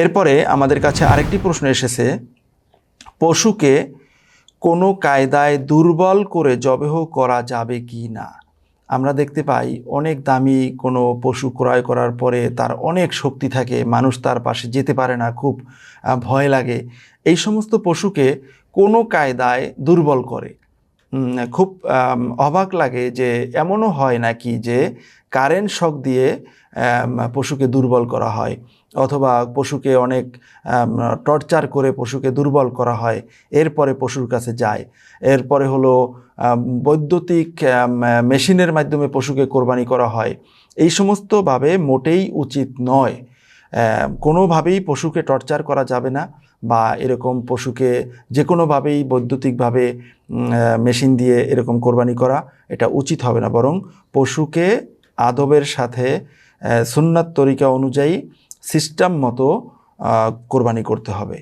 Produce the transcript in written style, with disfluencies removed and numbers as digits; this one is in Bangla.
এরপরে আমাদের কাছে আরেকটি প্রশ্ন এসেছে, পশুকে কোনো কায়দায় দুর্বল করে জবেহ করা যাবে কি না। আমরা দেখতে পাই অনেক দামি কোনো পশু ক্রয় করার পরে তার অনেক শক্তি থাকে, মানুষ তার পাশে যেতে পারে না, খুব ভয় লাগে। এই সমস্ত পশুকে কোনো কায়দায় দুর্বল করে। খুব অবাক লাগে যে এমনও হয় নাকি যে কারেন্ট শক দিয়ে পশুকে দুর্বল করা হয়, অথবা পশুকে অনেক টর্চার করে পশুকে দুর্বল করা হয়, এরপরে পশুর কাছে যায়। এরপরে হলো বৈদ্যুতিক মেশিনের মাধ্যমে পশুকে কোরবানি করা হয়। এই সমস্তভাবে মোটেই উচিত নয়। কোনোভাবেই পশুকে টর্চার করা যাবে না, বা এরকম পশুকে যে কোনোভাবেই বৈদ্যুতিকভাবে মেশিন দিয়ে এরকম কোরবানি করা এটা উচিত হবে না। বরং পশুকে আদবের সাথে সুন্নাত তরিকা অনুযায়ী সিস্টেম মতো কোরবানি করতে হবে।